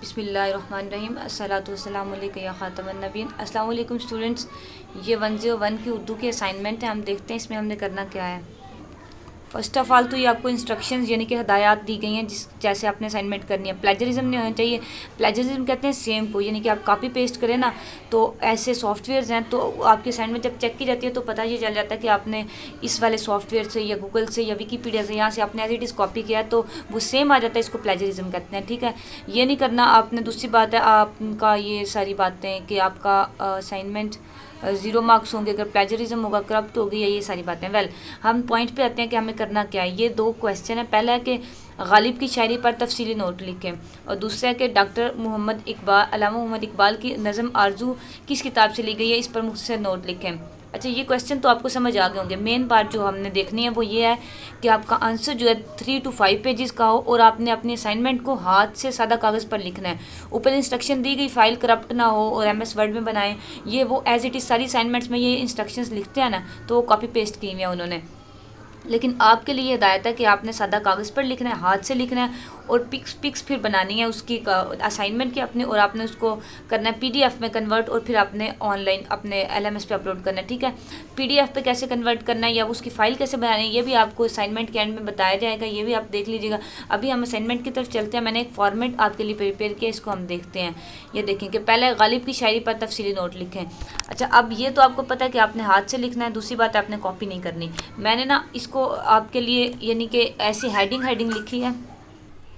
बिस्मिल्लाहिर्रहमानिर्रहीम अस्सलातु वस्सलामु अलैका या ख़ातमन नबीय्यीन। अस्सलाम वालेकुम स्टूडेंट्स, ये 101 की उर्दू की असाइनमेंट है। हम देखते हैं इसमें हमने करना क्या है। फ़र्स्ट ऑफ़ ऑल तो ये आपको इंस्ट्रक्शंस यानी कि हदायत दी गई हैं जिस जैसे आपने असाइनमेंट करनी है। प्लेजरिज्म नहीं होना चाहिए। प्लेजरिज्म कहते हैं सेम को, यानी कि आप कॉपी पेस्ट करें ना, तो ऐसे सॉफ्टवेयर्स हैं तो आपकी असाइनमेंट जब चेक की जाती है तो पता ये चल जाता है कि आपने इस वाले सॉफ्टवेयर से या गूगल से या विकीपीडिया से यहाँ से आपने एज इट इज़ कॉपी किया है, तो वो सेम आ जाता है। इसको प्लेजरिज्म कहते हैं, ठीक है। ये नहीं करना आपने। दूसरी बात है आपका ये सारी बातें कि आपका असाइनमेंट 0 मार्क्स होंगे अगर प्लेजरिज्म होगा, करप्ट होगी, या ये सारी बातें। वेल, हम पॉइंट पे आते हैं कि हमें करना क्या है। ये 2 क्वेश्चन है। पहला है कि गालिब की शायरी पर तफसीली नोट लिखें, और दूसरा है कि डॉक्टर मोहम्मद इकबाल अल्लामा मोहम्मद इकबाल की नज़म आरजू किस किताब से ली गई है, इस पर मुझसे नोट लिखें। अच्छा, ये क्वेश्चन तो आपको समझ आ गए होंगे। मेन बात जो हमने देखनी है वो ये है कि आपका आंसर जो है 3 to 5 पेजेस का हो, और आपने अपनी असाइनमेंट को हाथ से सादा कागज़ पर लिखना है। ऊपर इंस्ट्रक्शन दी गई फाइल करप्ट ना हो और MS वर्ड में बनाएं। ये वो एज इट इज़ सारी असाइनमेंट्स में ये इंस्ट्रक्शंस लिखते हैं ना, तो वो कॉपी पेस्ट की हुई हैं उन्होंने। लेकिन आपके लिए हिदायत है कि आपने सादा कागज़ पर लिखना है, हाथ से लिखना है, और पिक्स फिर बनानी है उसकी असाइनमेंट की अपने, और आपने उसको करना है PDF में कन्वर्ट, और फिर आपने ऑनलाइन अपने LMS पे अपलोड करना है, ठीक है। PDF पे कैसे कन्वर्ट करना है या उसकी फ़ाइल कैसे बनानी है, ये भी आपको असाइनमेंट के एंड में बताया जाएगा। ये भी आप देख लीजिएगा। अभी हम असाइनमेंट की तरफ चलते हैं। मैंने एक फॉर्मेट आपके लिए प्रिपेयर किया, इसको हम देखते हैं। ये देखें कि पहले गालिब की शायरी पर तफसीली नोट लिखें। अच्छा, अब ये तो आपको पता है कि आपने हाथ से लिखना है। दूसरी बात है आपने कॉपी नहीं करनी। मैंने ना इसको आपके लिए यानी कि ऐसी हेडिंग लिखी है,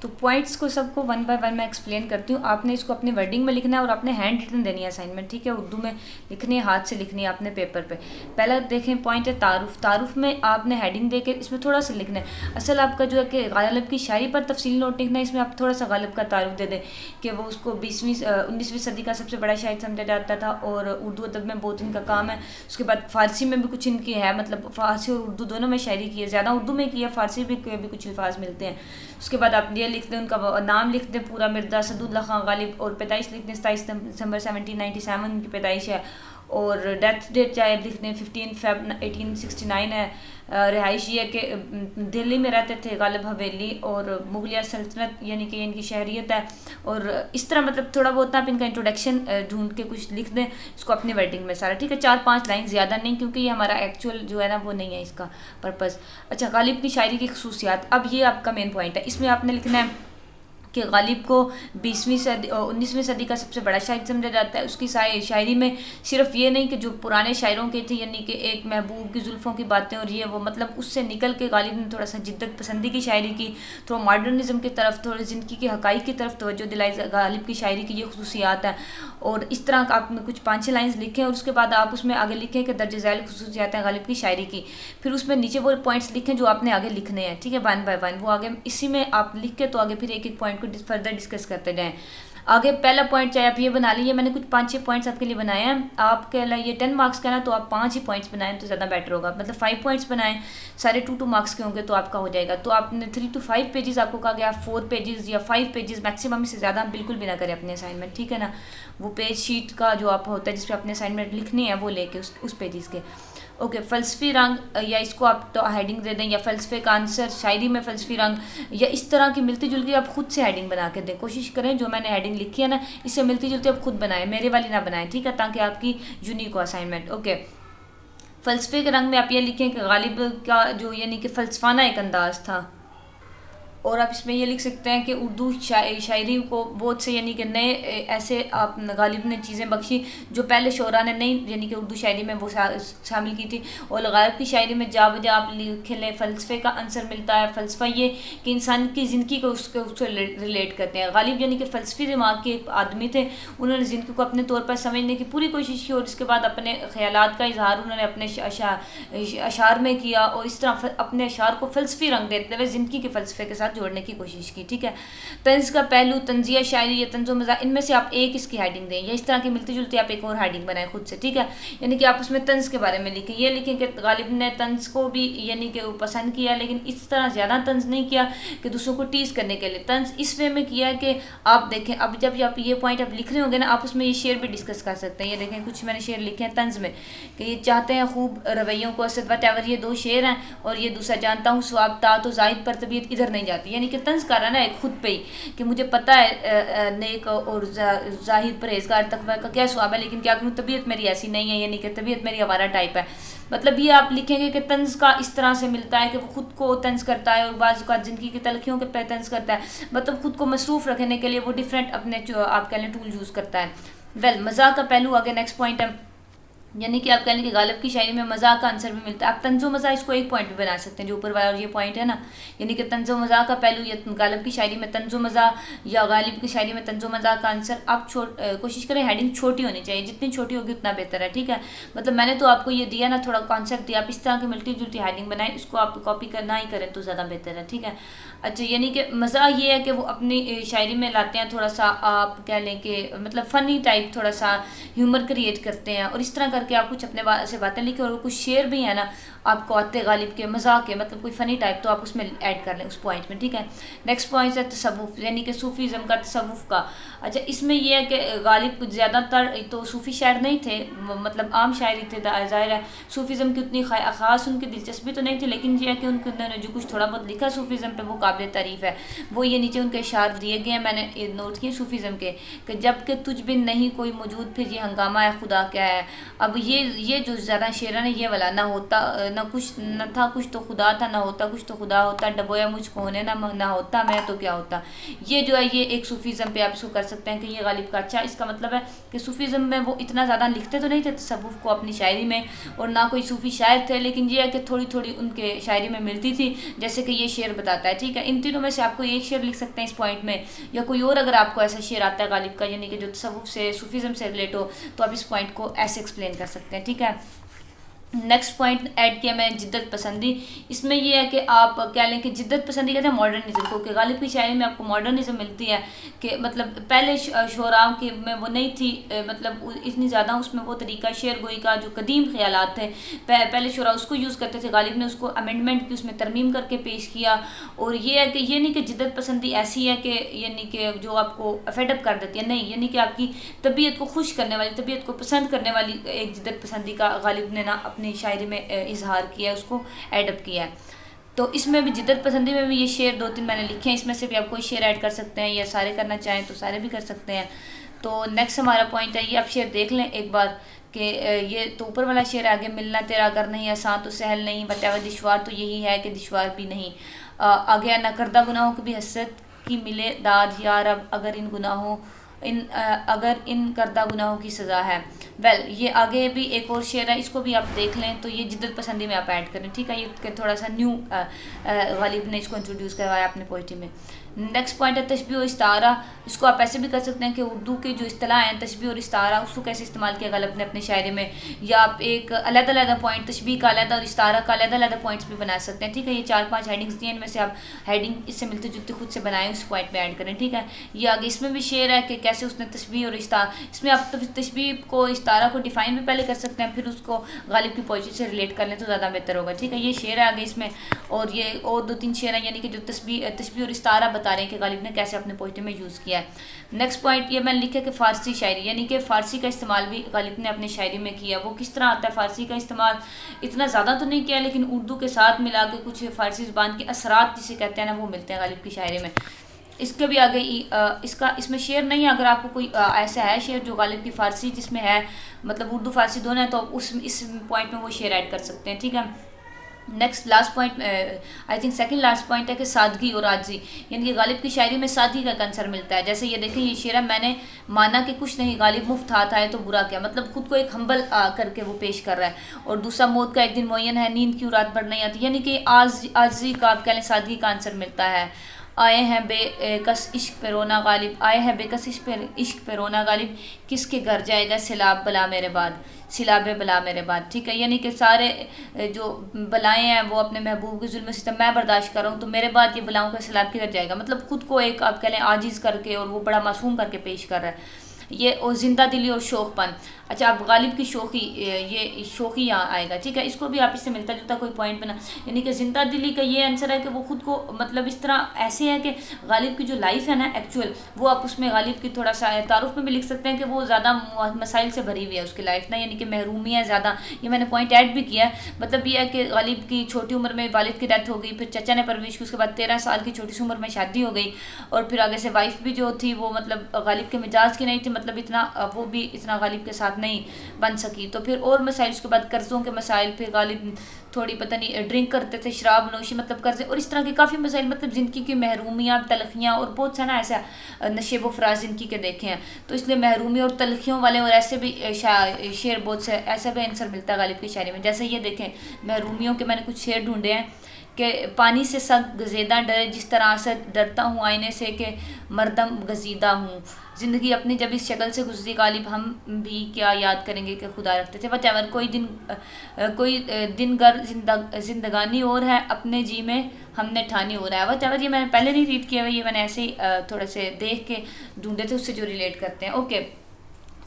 तो पॉइंट्स को सबको 1 बाय 1 मैं एक्सप्लेन करती हूँ। आपने इसको अपनी वर्डिंग में लिखना है और आपने हैंड रिटन देनी है असाइनमेंट, ठीक है। उर्दू में लिखनी है, हाथ से लिखनी है आपने पेपर पे। पहला देखें पॉइंट है तारुफ। तारुफ में आपने हेडिंग दे के इसमें थोड़ा सा लिखना है। असल आपका जो है कि गालिब की शायरी पर तफसीली नोट लिखना है। इसमें आप थोड़ा सा गालिब का तारुफ दे दें कि वो उसको 19वीं सदी का सबसे बड़ा शायर समझा जाता था, और उर्दू अदब में बहुत इनका काम है। उसके बाद फ़ारसी में भी कुछ इनकी है, मतलब फ़ारसी और उर्दू दोनों में शायरी की है। ज़्यादा उर्दू में की है, फ़ारसी भी कुछ अल्फाज मिलते हैं। उसके बाद आप ये लिख दें, उनका नाम लिख दें पूरा, मिर्ज़ा सदुल्ला खां गालिब, और पैदाइश लिख दें 27 दिसंबर 1797 की पैदाइश है, और डेथ डेट चाहे लिख दें 15 Feb 1869 है। रिहाइश ये कि दिल्ली में रहते थे, गालिब हवेली, और मुगलिया सल्तनत यानी कि इनकी शहरियत है। और इस तरह मतलब थोड़ा बहुत आप इनका इंट्रोडक्शन ढूंढ के कुछ लिख दें इसको अपनी राइटिंग में सारा, ठीक है। 4-5 लाइन, ज़्यादा नहीं, क्योंकि ये हमारा एक्चुअल जो है ना वो नहीं है इसका पर्पज़। अच्छा, गालिब की शायरी की खसूसियात, अब ये आपका मेन पॉइंट है। इसमें आपने लिखना है कि गालिब को 19वीं सदी का सबसे बड़ा शायर समझा जाता है। उसकी शायरी में सिर्फ ये नहीं कि जो पुराने शायरों के थे, यानी कि एक महबूब की जुल्फ़ों की बातें और ये वो, मतलब उससे निकल के गालिब ने थोड़ा सा जिद्दत पसंदी की शायरी की, थोड़ा मॉडर्निज़म की तरफ, थोड़ी ज़िंदगी के हक़ाइक़ की तरफ तवज्जो दिलाई। गालिब की शायरी की ये खसूसियात है। और इस तरह का आपने कुछ 5-6 लाइन्स लिखें, और उसके बाद आप उसमें आगे लिखें कि दर्ज झैल खसूसियात हैं गालिब की शायरी की। फिर उसमें नीचे वो पॉइंट्स लिखें जो आपने आगे लिखने हैं, ठीक है, 1 बाय 1। वो आगे इसी में आप लिख के तो आगे फिर एक एक पॉइंट को फर्दर डिस्कस करते जाएं। आगे पहला पॉइंट चाहे आप ये बना लीजिए, मैंने कुछ 5-6 पॉइंट्स आपके लिए बनाए हैं। आपके लिए ये 10 मार्क्स का ना, तो आप 5 ही पॉइंट्स बनाएं तो ज़्यादा बेटर होगा। मतलब 5 पॉइंट्स बनाएं, सारे 2-2 मार्क्स के होंगे तो आपका हो जाएगा। तो आपने 3 to 5 पेजेस आपको कहा गया, 4 पेजेस या 5 पेजेस मैक्सिमम, इससे ज़्यादा बिल्कुल भी ना करें अपने असाइनमेंट, ठीक है ना। वो पेज शीट का जो आप होता है जिस पर अपने असाइनमेंट लिखनी है वो लेके उस पेजेस के। ओके, फ़लसफ़ी रंग, या इसको आप तो हेडिंग दे दें, या फ़लसफ़े का आंसर, शायरी में फ़लसफ़ी रंग, या इस तरह की मिलती जुलती आप खुद से हेडिंग बना के दें। कोशिश करें जो मैंने हेडिंग लिखी है ना, इससे मिलती जुलती आप खुद बनाएं, मेरे वाली ना बनाएं, ठीक है, ताकि आपकी यूनिक हो असाइनमेंट। ओके, फ़लसफ़े के रंग में आप ये लिखें कि गालिब का जो यानी कि फ़लसफ़ाना एक अंदाज़ था। और आप इसमें ये लिख सकते हैं कि उर्दू शायरी को बहुत से यानी कि नए ऐसे आप गालिब ने चीज़ें बख्शी जो पहले शोरा ने नहीं यानी कि उर्दू शायरी में वो शामिल की थी। और गालिब की शायरी में जा बजा आप लिख लें फ़लसफ़े का आंसर मिलता है। फ़लसफ़ा ये कि इंसान की ज़िंदगी को उससे रिलेट करते हैं। गालिब यानी कि फ़लसफ़ी दिमाग के आदमी थे, उन्होंने ज़िंदगी को अपने तौर पर समझने की पूरी कोशिश की, और इसके बाद अपने ख़यालात का इजहार उन्होंने अपने अशार में किया, और इस तरह अपने अशार को फ़लसफ़ी रंग देते हुए ज़िंदगी के फ़लसफ़े के साथ जोड़ने की कोशिश की, ठीक है। तंज़ का पहलू, तंज़िया शायरी या तंज़ो मज़ाह, इनमें से आप एक इसकी हेडिंग दें, या इस तरह की मिलती जुलती आप एक और हेडिंग बनाएं खुद से, ठीक है। यानी कि आप उसमें तंज़ के बारे में लिखें, ये लिखें कि गालिब ने तंज़ को भी यानी कि पसंद किया, लेकिन इस तरह ज़्यादा तंज़ नहीं किया कि दूसरों को टीज़ करने के लिए। तंज़ इस वे में किया कि आप देखें, अब जब आप ये पॉइंट आप लिख रहे होंगे ना, आप उसमें ये शेर भी डिस्कस कर सकते हैं। ये देखें, कुछ मैंने शेर लिखे हैं तंज़ में कि ये चाहते हैं खूब रवैयों को असद वट एवर, ये 2 शेर हैं, और ये दूसरा जानता हूँ स्वाब ता तो जाहिद पर तबीयत इधर नहीं जाती। जाती है, यानी कि तंज कर रहा है ना एक खुद पे ही कि मुझे पता है नेक और जाहिर परहेजगार तकवा का क्या स्वाब है, लेकिन क्या करूँ तबीयत मेरी ऐसी नहीं है, यानी कि तबीयत मेरी आवारा टाइप है। मतलब ये आप लिखेंगे कि तंज का इस तरह से मिलता है कि वो खुद को तंज करता है और बाज़ का ज़िंदगी की तलखियों के पे तंज करता है, मतलब खुद को मसरूफ़ रखने के लिए वो डिफरेंट अपने जो आप कह लें टूल यूज़ करता है। वेल मज़ाक का पहलू आगे नेक्स्ट पॉइंट है, यानी कि आप कह लें कि गालिब की शायरी में मज़ाक का आंसर भी मिलता है। आप तंज़ो मज़ा इसको एक पॉइंट भी बना सकते हैं जो ऊपर वाला और ये पॉइंट है ना, यानी कि तंज़ो मज़ा का पहलू या गालिब की शायरी में तंज़ो मज़ा या गालिब की शायरी में तंज़ो मज़ा का आंसर आप कोशिश करें हेडिंग छोटी होनी चाहिए, जितनी छोटी होगी उतना बेहतर है, ठीक है। मतलब मैंने तो आपको ये दिया ना थोड़ा कॉन्सेप्ट दिया, आप इस तरह की मिलती जुलती हेडिंग बनाएं, इसको आप कॉपी करना ही करें तो ज़्यादा बेहतर है, ठीक है। अच्छा, यानी कि मज़ा ये है कि वो अपनी शायरी में लाते हैं थोड़ा सा आप कह लें कि मतलब फ़नी टाइप, थोड़ा सा ह्यूमर क्रिएट करते हैं और इस तरह करके आप कुछ अपने से बातें लिखें और कुछ शेर भी है ना आपको आते गालिब के मजाक के, मतलब कोई फ़नी टाइप, तो आप उसमें ऐड कर लें उस पॉइंट में, ठीक है। नेक्स्ट पॉइंट है तसव्वुफ़, यानी कि सूफ़ीज़म का तसव्वुफ़ का। अच्छा, इसमें यह है कि गालिब ज़्यादातर तो सूफ़ी शायर नहीं थे, मतलब आम शायरी थे, ज़ाहिर है सूफ़ीज़म की उतनी ख़ास उनकी दिलचस्पी तो नहीं थी, लेकिन यह है कि उन्होंने जो कुछ थोड़ा बहुत लिखा सूफ़ीज़म पे वो काबिल तारीफ़ है। वो ये नीचे उनके इशार दिए गए हैं, मैंने नोट किए सूफ़ीज़म के कि जब कि तुझ बिन नहीं कोई मौजूद फिर ये हंगामा है खुदा क्या है। अब ये जो ज़्यादा शेर है ये वाला, ना होता ना कुछ न था कुछ तो खुदा था, ना होता कुछ तो खुदा होता, डबोया मुझको होने ना होता मैं तो क्या होता। ये जो है ये एक सूफ़ीज़म पे आप इसको कर सकते हैं कि ये गालिब का। अच्छा, इसका मतलब है कि सूफ़ीज़म में वो इतना ज़्यादा लिखते तो नहीं थे तसव्वुफ़ को अपनी शायरी में, और ना कोई सूफ़ी शायर थे, लेकिन ये है कि थोड़ी थोड़ी उनके शायरी में मिलती थी, जैसे कि ये शेर बताता है, ठीक है। इन तीनों में से आपको एक शेर लिख सकते हैं इस पॉइंट में, या कोई और अगर आपको ऐसा शेर आता है गालिब का यानी कि जो तसव्वुफ़ से सूफ़ीज़म से रिलेट हो, तो आप इस पॉइंट को ऐसे एक्सप्लेन कर सकते हैं, ठीक है। नेक्स्ट पॉइंट ऐड किया मैंने जिद्दत पसंदी। इसमें यह है कि आप क्या लें कि जिद्दत पसंदी कहते हैं मॉडर्निज्म को, कि गालिब की शायरी में आपको मॉडर्निज्म मिलती है कि मतलब पहले शोराओं के में वो नहीं थी, मतलब इतनी ज़्यादा उसमें वो तरीका शेर गोई का जो कदीम ख्यालात थे पहले शोरा उसको यूज़ करते थे, गालिब ने उसको अमेंडमेंट की उसमें तरमीम करके पेश किया। और ये है कि ये नहीं कि जिद्दत पसंदी ऐसी है कि यानी कि जो आपको अफेडअप कर देती है, नहीं, यानी कि आपकी तबीयत को खुश करने वाली, तबीयत को पसंद करने वाली एक जिद्दत पसंदी का गालिब ने ना अपनी शायरी में इजहार किया है, उसको एडअप किया है। तो इसमें भी जिद्दत पसंदी में भी ये शेर 2-3 मैंने लिखे हैं, इसमें से भी आप कोई शेर ऐड कर सकते हैं या सारे करना चाहें तो सारे भी कर सकते हैं। तो नेक्स्ट हमारा पॉइंट है, ये आप शेर देख लें एक बार कि ये तो ऊपर वाला शेर आगे, मिलना तेरा अगर नहीं आसान तो सहल नहीं, बतावा दुश्वार तो यही है कि दुश्वार भी नहीं। आगे ना करदा गुनाहों की भी हसरत की मिले दाद यार, अब अगर इन गुनाहों अगर इन करदा गुनाहों की सज़ा है। वेल ये आगे भी एक और शेर है, इसको भी आप देख लें, तो ये जिद्दत पसंदी में आप ऐड करें, ठीक है। ये थोड़ा सा न्यू गालिब ने इसको इंट्रोड्यूस करवाया अपने पोइट्री में। नेक्स्ट पॉइंट है तशबीह और इस्तारा। इसको आप ऐसे भी कर सकते हैं कि उर्दू के जो इस्तिलाह हैं तशबीह और इस्तारा, उसको कैसे इस्तेमाल किया गालिब ने अपने शायरी में, या आप एक अलग-अलग पॉइंट तशबीह का अलग और इस्तारा का अलग-अलग पॉइंट्स भी बना सकते हैं, ठीक है। ये 4-5 हेडिंग्स दी हैं, इनमें से आप हेडिंग इससे मिलते जुलते खुद से बनाएं, उस पॉइंट में ऐड करें, ठीक है। ये आगे इसमें भी शेर है कि कैसे उसने तशबीह और इस्तारा, इसमें आप तशबीह को इस्तारा को डिफाइन भी पहले कर सकते हैं, फिर उसको गालिब की पोइट्री से रिलेट कर लें तो ज़्यादा बेहतर होगा, ठीक है। ये शेर है आगे इसमें, और ये और 2-3 शेर हैं यानी कि जो तशबीह और इस्तारा बता रहे हैं कि गालिब ने कैसे अपने पोइट्री में यूज़ किया है। नेक्स्ट पॉइंट ये मैंने लिखा कि फ़ारसी शायरी, यानी कि फ़ारसी का इस्तेमाल भी गालिब ने अपनी शायरी में किया। वो किस तरह आता है फ़ारसी का इस्तेमाल, इतना ज़्यादा तो नहीं किया, लेकिन उर्दू के साथ मिला के कुछ फ़ारसी ज़बान के असरात जिसे कहते हैं ना वो मिलते हैं गालिब की शायरी में। इसके भी आगे इसका इसमें शेर नहीं है, अगर आपको कोई ऐसा है शेर जो गालिब की फ़ारसी जिसमें है, मतलब उर्दू फ़ारसी दोनों है, तो इस पॉइंट में वो शेर ऐड कर सकते हैं, ठीक है। Next last point I think second last point है कि सादगी और आजी, यानी कि गालिब की शायरी में सादगी का कंसर मिलता है। जैसे ये देखें ये शेर है, मैंने माना कि कुछ नहीं गालिब मुफ्त हाथ आए तो बुरा क्या, मतलब खुद को एक हम्बल करके वो पेश कर रहा है। और दूसरा मौत का एक दिन मुअय्यन है, नींद क्यों रात भर नहीं आती, यानी कि आजी का आप कह लें सादगी का आंसर मिलता है। आए हैं बेकस इश्क पे रोना गालिब, आए हैं बेकस इश्क पे रोना गालिब, किसके घर जाएगा सिलाब बला मेरे बाद, सिलाबे बला मेरे बाद, ठीक है। यानी कि सारे जो बलाएँ हैं वो अपने महबूब के जुल्म सितम मैं बर्दाश्त कर रहा हूँ, तो मेरे बाद ये बलाओं का सिलाब किधर जाएगा, मतलब खुद को एक आप कह लें आजिज़ करके और वो बड़ा मासूम करके पेश कर रहा है। ये और जिंदा दिली और शौकपन। अच्छा, अब गालिब की शौकी, ये शौकी यहाँ आएगा, ठीक है। इसको भी आप इससे मिलता जुलता कोई पॉइंट बना, यानी कि जिंदा दिली का ये आंसर है कि वो खुद को मतलब इस तरह ऐसे है कि गालिब की जो लाइफ है ना एक्चुअल, वो आप उसमें गालिब की थोड़ा सा तारुफ में भी लिख सकते हैं कि वो ज़्यादा मसाइल से भरी हुई है उसकी लाइफ ना, यानी कि महरूमी है ज़्यादा। ये मैंने पॉइंट ऐड भी किया है। मतलब ये है कि गालिब की छोटी उम्र में वालिद की डेथ हो गई, फिर चचा ने परवरिश की, उसके बाद 13 साल की छोटी सी उम्र में शादी हो गई, और फिर आगे से वाइफ भी जो थी वो मतलब गालिब के मिजाज की नहीं थी, मतलब इतना वो भी इतना गालिब के साथ नहीं बन सकी। तो फिर और मसाइल, उसके बाद कर्ज़ों के मसाइल, फिर गालिब थोड़ी पता नहीं ड्रिंक करते थे, शराब नोशी मतलब कर्जे, और इस तरह के काफ़ी मसाइल, मतलब ज़िंदगी की महरूमियाँ, तलखियाँ और बहुत सा ना ऐसा नशेब व फराज ज़िंदगी के देखे हैं। तो इसलिए महरूमी और तलखियों वाले और ऐसे भी शेर बहुत से ऐसा भी आंसर मिलता है गालिब की शायरी में। जैसे ये देखें महरूमियों के मैंने कुछ शेर ढूंढे हैं कि पानी से सख्त गज़ेदा डरे जिस तरह से डरता हूँ आईने से कि मर्दम गजीदा हूँ, ज़िंदगी अपनी जब इस शक्ल से गुजरी गालिब हम भी क्या याद करेंगे कि खुदा रखते थे। वटेवर कोई दिन गर जिंदगानी और है अपने जी में हमने ठानी हो रहा है। वटेवर ये मैंने पहले नहीं रीड किया हुआ, ये मैंने ऐसे ही थोड़े से देख के ढूंढे थे, उससे जो रिलेट करते हैं। ओके,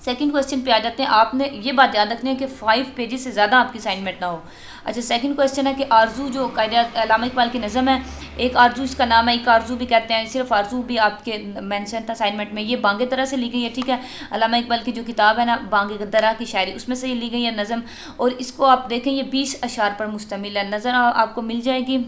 सेकंड क्वेश्चन पे आ जाते हैं। आपने ये बात याद रखनी है कि 5 पेजेस से ज़्यादा आपकी असाइनमेंट ना हो। अच्छा, सेकंड क्वेश्चन है कि आरजू जो कायदा अल्लामा इकबाल की नज़म है, एक आरजू इसका नाम है, एक आरजू भी कहते हैं, सिर्फ आरजू भी आपके मेंशन था असाइनमेंट में। ये बांगे दरा से ली गई है, ठीक है। अल्लामा इकबाल की जो किताब है ना बांगे दरा की शायरी, उसमें से ये ली गई है नज़म, और इसको आप देखें ये 20 अशार पर मुश्तमिल है। नज़र आपको मिल जाएगी,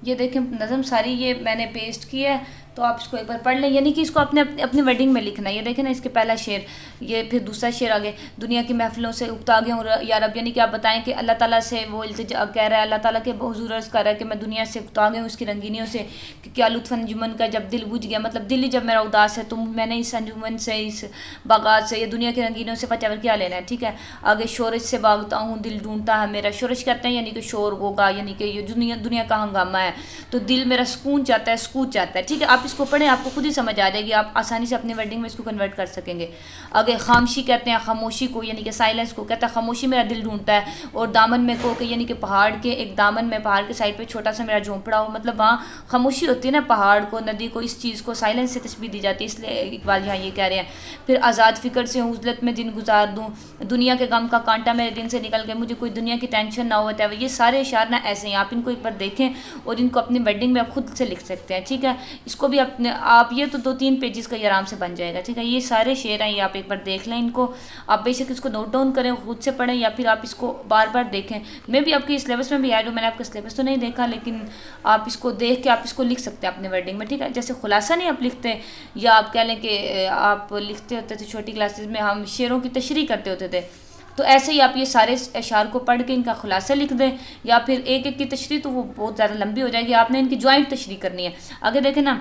ये देखें नज़म सारी ये मैंने पेस्ट की है, तो आप इसको एक बार पढ़ लें, यानी कि इसको अपने अपने वर्डिंग में लिखना है। ये देखें ना, इसके पहला शेर, ये फिर दूसरा शेर आगे, दुनिया की महफिलों से उकता गया हूँ या रब, यानी कि आप बताएं कि अल्लाह ताला से वो इल्तिजा कह रहा है, अल्लाह ताला के हुज़ूर अर्ज़ कर रहा है कि मैं दुनिया से उकता गया हूँ उसकी रंगीनियों से, कि क्या लुत्फ़ अंजुमन का जब दिल बुझ गया, मतलब दिल ही जब मेरा उदास है, तुम मैंने इस अंजुमन से, इस बागात से, ये दुनिया की रंगीनियों से वटेवर क्या लेना है, ठीक है। आगे शोरश से भागता हूँ दिल ढूंढता है मेरा, शोरश कहते हैं यानी कि शोर होगा, यानी कि ये दुनिया का हंगामा है, तो दिल मेरा सुकून चाहता है, सुकून चाहता है, ठीक है। आप इसको पढ़ें, आपको खुद ही समझ आ जाएगी, आप आसानी से अपनी वर्डिंग में इसको कन्वर्ट कर सकेंगे। आगे खामोशी कहते हैं खामोशी को, यानी कि साइलेंस को, कहता है खामोशी मेरा दिल ढूंढता है, और दामन में को के यानी कि पहाड़ के एक दामन में, पहाड़ के साइड पे छोटा सा मेरा झोंपड़ा हो, मतलब वहाँ खामोशी होती है ना, पहाड़ को, नदी को, इस चीज़ को साइलेंस से तशबीह दी जाती है, इसलिए इकबाल यहाँ ये कह रहे हैं। फिर आज़ाद फ़िक्र से उज़लत में दिन गुजार दूँ, दुनिया के गम का कांटा मेरे दिन से निकल गया, मुझे कोई दुनिया की टेंशन ना होता है। ये सारे इशार ना ऐसे हैं, आप इनको एक बार देखें और इनको अपनी वर्डिंग में आप खुद से लिख सकते हैं, ठीक है। इसको भी अपने आप ये तो 2-3 पेजेस का ये आराम से बन जाएगा, ठीक है। ये सारे शेर हैं, ये आप एक बार देख लें, इनको आप बेशक इसको नोट डाउन करें, खुद से पढ़ें, या फिर आप इसको बार बार देखें। मैं भी आपके सिलेबस में भी ऐड हूँ, मैंने आपका सिलेबस तो नहीं देखा, लेकिन आप इसको देख के आप इसको लिख सकते हैं अपने वर्डिंग में, ठीक है। जैसे खुलासा नहीं आप लिखते, या आप कह लें कि आप लिखते होते थे छोटी क्लासेस में, हम शेरों की तशरीह करते होते थे, तो ऐसे ही आप ये सारे अशार को पढ़ के इनका खुलासा लिख दें, या फिर एक एक की तशरीह तो वो बहुत ज़्यादा लंबी हो जाएगी, आपने इनकी ज्वाइंट तशरीह करनी है। आगे देखें ना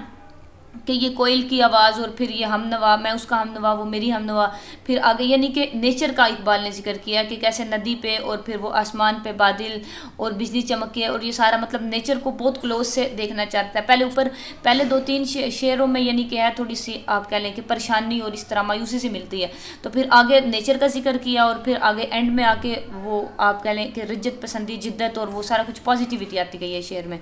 कि ये कोयल की आवाज़, और फिर ये हमनवा, मैं उसका हमनवा, वो मेरी हमनवा। फिर आगे यानी कि नेचर का इकबाल ने जिक्र किया कि कैसे नदी पे और फिर वो आसमान पे बादल और बिजली चमके, और ये सारा मतलब नेचर को बहुत क्लोज से देखना चाहता है। पहले 2-3 शेरों में यानी कि है थोड़ी सी आप कह लें कि परेशानी और इस तरह मायूसी से मिलती है, तो फिर आगे नेचर का जिक्र किया, और फिर आगे एंड में आके वो आप कह लें कि रिज्जत पसंदी, जिद्दत और वो सारा कुछ पॉजिटिविटी आती गई है शेर में।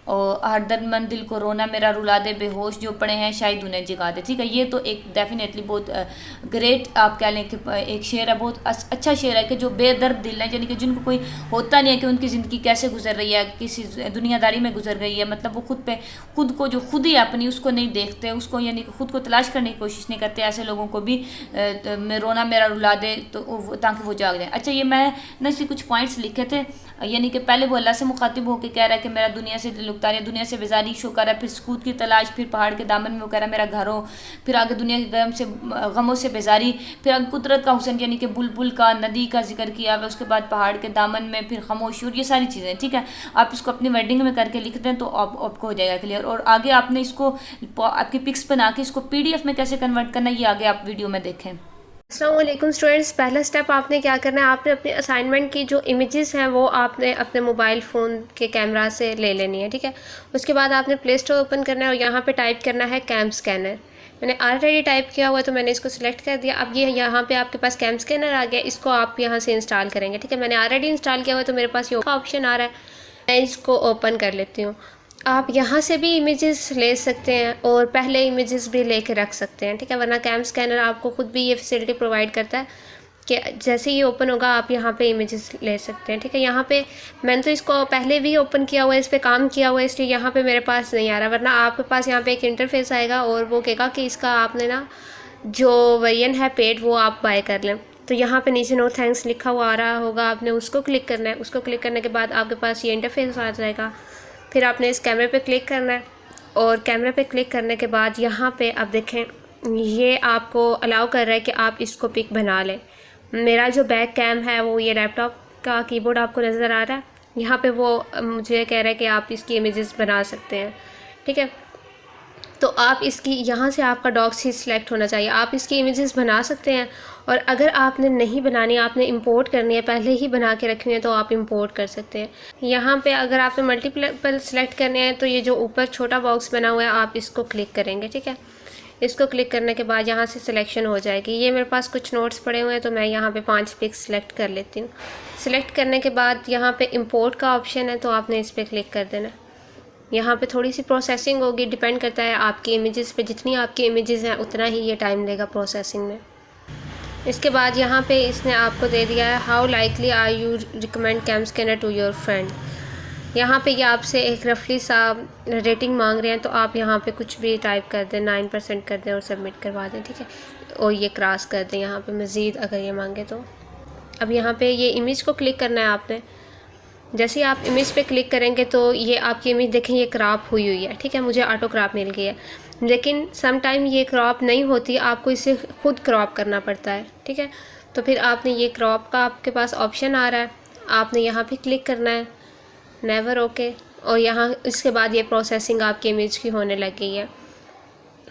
और हर दर्दमंद दिल को रोना मेरा रुला दे, बेहोश जो पड़े हैं शायद उन्हें जगा दे, ठीक है। ये तो एक डेफिनेटली बहुत ग्रेट आप कह लें कि एक शेर है, बहुत अच्छा शेर है कि जो बेदर्द दिल है, यानी कि जिनको कोई होता नहीं है कि उनकी ज़िंदगी कैसे गुजर रही है, किसी दुनियादारी में गुजर गई है, मतलब वो खुद को जो खुद ही अपनी उसको नहीं देखते, उसको यानी कि खुद को तलाश करने की कोशिश नहीं करते, ऐसे लोगों को भी रोना मेरा रुला दे तो ताकि वो जाग जाए। अच्छा, ये मैं ना इसके कुछ पॉइंट्स लिखे थे, यानी कि पहले वो अल्लाह से मुखातिब होकर कह रहा है कि मेरा दुनिया से दिल उगता है, दुनिया से बेजारी शो कर रहा है, फिर सुकूत की तलाश, फिर पहाड़ के दामन में वो कह रहा है मेरा घर हो, फिर आगे दुनिया के गमों से बेजारी, फिर आगे कुदरत का हुस्न यानी कि बुलबुल का, नदी का जिक्र किया हुआ, उसके बाद पहाड़ के दामन में फिर खामोशी, और ये सारी चीज़ें, ठीक है। आप इसको अपनी वर्डिंग में करके लिख दें तो आपको हो जाएगा क्लियर। और आगे आपने इसको आपकी पिक्स बना के इसको PDF में कैसे कन्वर्ट करना है, ये आगे आप वीडियो में देखें। अस्सलाम वालेकुम स्टूडेंट्स, पहला स्टेप आपने क्या करना है, आपने अपने असाइनमेंट की जो इमेजेस हैं वो आपने अपने मोबाइल फ़ोन के कैमरा से ले लेनी है, ठीक है। उसके बाद आपने प्ले स्टोर ओपन करना है और यहाँ पे टाइप करना है कैम स्कैनर। मैंने ऑलरेडी टाइप किया हुआ है तो मैंने इसको सिलेक्ट कर दिया। अब ये यहाँ पे आपके पास कैम स्कैनर आ गया, इसको आप यहाँ से इंस्टॉल करेंगे, ठीक है। मैंने ऑलरेडी इंस्टॉल किया हुआ है तो मेरे पास ये ऑप्शन आ रहा है, मैं इसको ओपन कर लेती हूँ। आप यहाँ से भी इमेजेस ले सकते हैं और पहले इमेजेस भी लेके रख सकते हैं, ठीक है। वरना कैम स्कैनर आपको खुद भी ये फैसिलिटी प्रोवाइड करता है कि जैसे ही ओपन होगा आप यहाँ पे इमेजेस ले सकते हैं, ठीक है। यहाँ पे मैंने तो इसको पहले भी ओपन किया हुआ है, इस पर काम किया हुआ है, इसलिए यहाँ पे मेरे पास नहीं आ रहा। वरना आपके पास यहाँ पे एक इंटरफेस आएगा और वो कहेगा कि इसका आपने ना जो वर्जन है पेड वो आप बाय कर लें। तो यहाँ पे नीचे नो थैंक्स लिखा हुआ आ रहा होगा, आपने उसको क्लिक करना है। उसको क्लिक करने के बाद आपके पास ये इंटरफेस आ जाएगा। फिर आपने इस कैमरे पे क्लिक करना है और कैमरे पे क्लिक करने के बाद यहाँ पे आप देखें ये आपको अलाउ कर रहा है कि आप इसको पिक बना लें। मेरा जो बैक कैम है वो ये लैपटॉप का कीबोर्ड आपको नज़र आ रहा है, यहाँ पे वो मुझे कह रहा है कि आप इसकी इमेजेस बना सकते हैं, ठीक है। तो आप इसकी यहाँ से आपका डॉक्स ही सिलेक्ट होना चाहिए। आप इसकी इमेजेस बना सकते हैं और अगर आपने नहीं बनानी, आपने इंपोर्ट करनी है, पहले ही बना के रखी हुई है, तो आप इंपोर्ट कर सकते हैं। यहाँ पे अगर आपने मल्टीपल सेलेक्ट करने हैं तो ये जो ऊपर छोटा बॉक्स बना हुआ है आप इसको क्लिक करेंगे, ठीक है। इसको क्लिक करने के बाद यहाँ से सिलेक्शन हो जाएगी। ये मेरे पास कुछ नोट्स पड़े हुए हैं तो मैं यहाँ पे 5 पिक्स सेलेक्ट कर लेती हूँ। सिलेक्ट करने के बाद यहाँ पे इंपोर्ट का ऑप्शन है तो आपने इस पर क्लिक कर देना। यहाँ पे थोड़ी सी प्रोसेसिंग होगी, डिपेंड करता है आपकी इमेजेस पे। जितनी आपकी इमेजेस हैं उतना ही ये टाइम लेगा प्रोसेसिंग में। इसके बाद यहाँ पे इसने आपको दे दिया है how likely are you recommend CamScanner to your friend. यहाँ पे ये आपसे एक रफली सा रेटिंग मांग रहे हैं तो आप यहाँ पे कुछ भी टाइप कर दें, 9% कर दें और सबमिट करवा दें, ठीक है। और ये क्रॉस कर दें यहाँ पे मज़ीद अगर ये मांगे तो। अब यहाँ पे ये इमेज को क्लिक करना है आपने। जैसे ही आप इमेज पे क्लिक करेंगे तो ये आपकी इमेज देखें ये क्रॉप हुई हुई है, ठीक है। मुझे ऑटो क्रॉप मिल गई है, लेकिन सम टाइम ये क्रॉप नहीं होती, आपको इसे खुद क्रॉप करना पड़ता है, ठीक है। तो फिर आपने ये क्रॉप का आपके पास ऑप्शन आ रहा है, आपने यहाँ पे क्लिक करना है, नेवर ओके। और यहाँ इसके बाद ये प्रोसेसिंग आपकी इमेज की होने लग गई है।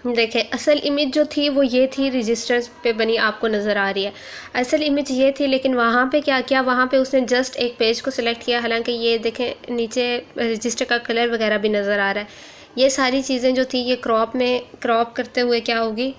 देखें असल इमेज जो थी वो ये थी, रजिस्टर्स पे बनी आपको नज़र आ रही है। असल इमेज ये थी, लेकिन वहाँ पे क्या किया, वहाँ पे उसने जस्ट एक पेज को सिलेक्ट किया। हालांकि ये देखें नीचे रजिस्टर का कलर वगैरह भी नज़र आ रहा है। ये सारी चीज़ें जो थी ये क्रॉप करते हुए क्या होगी,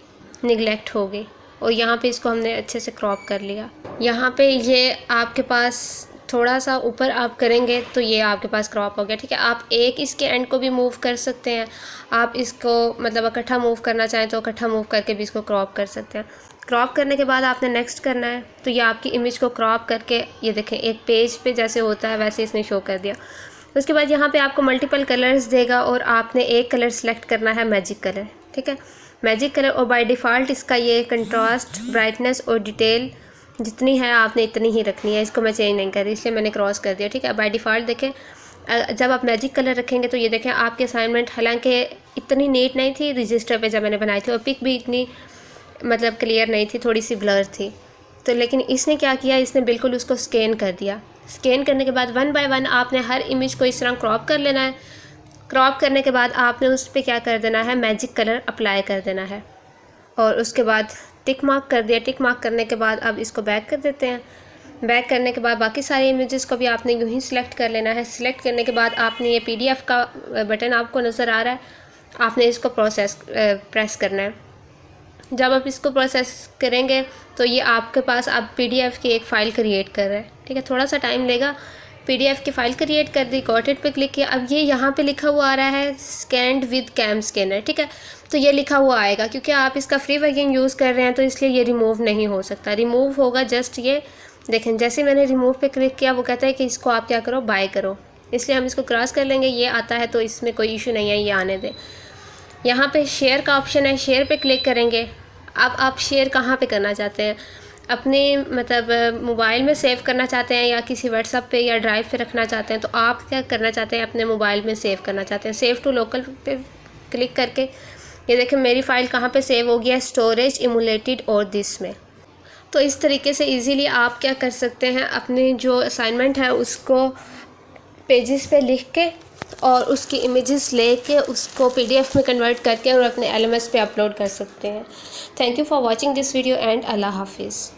निगलेक्ट होगी। और यहाँ पे इसको हमने अच्छे से क्रॉप कर लिया। यहाँ पे ये आपके पास थोड़ा सा ऊपर आप करेंगे तो ये आपके पास क्रॉप हो गया, ठीक है। आप एक इसके एंड को भी मूव कर सकते हैं, आप इसको मतलब इकट्ठा मूव करना चाहें तो इकट्ठा मूव करके भी इसको क्रॉप कर सकते हैं। क्रॉप करने के बाद आपने नेक्स्ट करना है तो ये आपकी इमेज को क्रॉप करके ये देखें एक पेज पे जैसे होता है वैसे इसने शो कर दिया। उसके बाद यहाँ पे आपको मल्टीपल कलर्स देगा और आपने एक कलर सेलेक्ट करना है, मैजिक कलर, ठीक है, मैजिक कलर। और बाय डिफ़ॉल्ट इसका ये कंट्रास्ट, ब्राइटनेस और डिटेल जितनी है आपने इतनी ही रखनी है, इसको मैं चेंज नहीं कर रही इसलिए मैंने क्रॉस कर दिया, ठीक है। बाय डिफ़ॉल्ट देखें जब आप मैजिक कलर रखेंगे तो ये देखें आपके असाइनमेंट हालांकि इतनी नीट नहीं थी रजिस्टर पे जब मैंने बनाई थी, और पिक भी इतनी मतलब क्लियर नहीं थी, थोड़ी सी ब्लर थी। तो लेकिन इसने क्या किया, इसने बिल्कुल उसको स्कैन कर दिया। स्कैन करने के बाद 1 बाय 1 आपने हर इमेज को इस तरह क्रॉप कर लेना है। क्रॉप करने के बाद आपने उस पर क्या कर देना है, मैजिक कलर अप्लाई कर देना है और उसके बाद टिक मार्क कर दिया। टिक मार्क करने के बाद अब इसको बैक कर देते हैं। बैक करने के बाद बाकी सारे इमेजेस को भी आपने यूँ ही सिलेक्ट कर लेना है। सिलेक्ट करने के बाद आपने ये PDF का बटन आपको नज़र आ रहा है, आपने इसको प्रेस करना है। जब आप इसको प्रोसेस करेंगे तो ये आपके पास आप PDF की एक फ़ाइल क्रिएट कर रहे हैं, ठीक है। थोड़ा सा टाइम लेगा। PDF की फ़ाइल क्रिएट कर दी, गॉट इट पे क्लिक किया। अब ये यहाँ पे लिखा हुआ आ रहा है स्कैन्ड विद कैम स्कैनर, ठीक है। तो ये लिखा हुआ आएगा क्योंकि आप इसका फ्री वर्जन यूज़ कर रहे हैं तो इसलिए ये रिमूव नहीं हो सकता। रिमूव होगा जस्ट ये देखें, जैसे मैंने रिमूव पे क्लिक किया वो कहता है कि इसको आप क्या करो, बाय करो, इसलिए हम इसको क्रॉस कर लेंगे। ये आता है तो इसमें कोई इशू नहीं है, ये आने दें। यहाँ पे शेयर का ऑप्शन है, शेयर पे क्लिक करेंगे। अब आप शेयर कहाँ पे करना चाहते हैं, अपने मतलब मोबाइल में सेव करना चाहते हैं या किसी व्हाट्सएप पे या ड्राइव पे रखना चाहते हैं, तो आप क्या करना चाहते हैं, अपने मोबाइल में सेव करना चाहते हैं। सेव टू लोकल पे क्लिक करके ये देखें मेरी फ़ाइल कहाँ पे सेव हो गया, स्टोरेज इमुलेटेड और दिस में। तो इस तरीके से इजीली आप क्या कर सकते हैं, अपने जो असाइनमेंट है उसको पेजेस पे लिख के और उसकी इमेजेस लेके उसको PDF में कन्वर्ट करके और अपने LMS पे अपलोड कर सकते हैं। Thank you for watching this video and अल्लाह हाफिज़।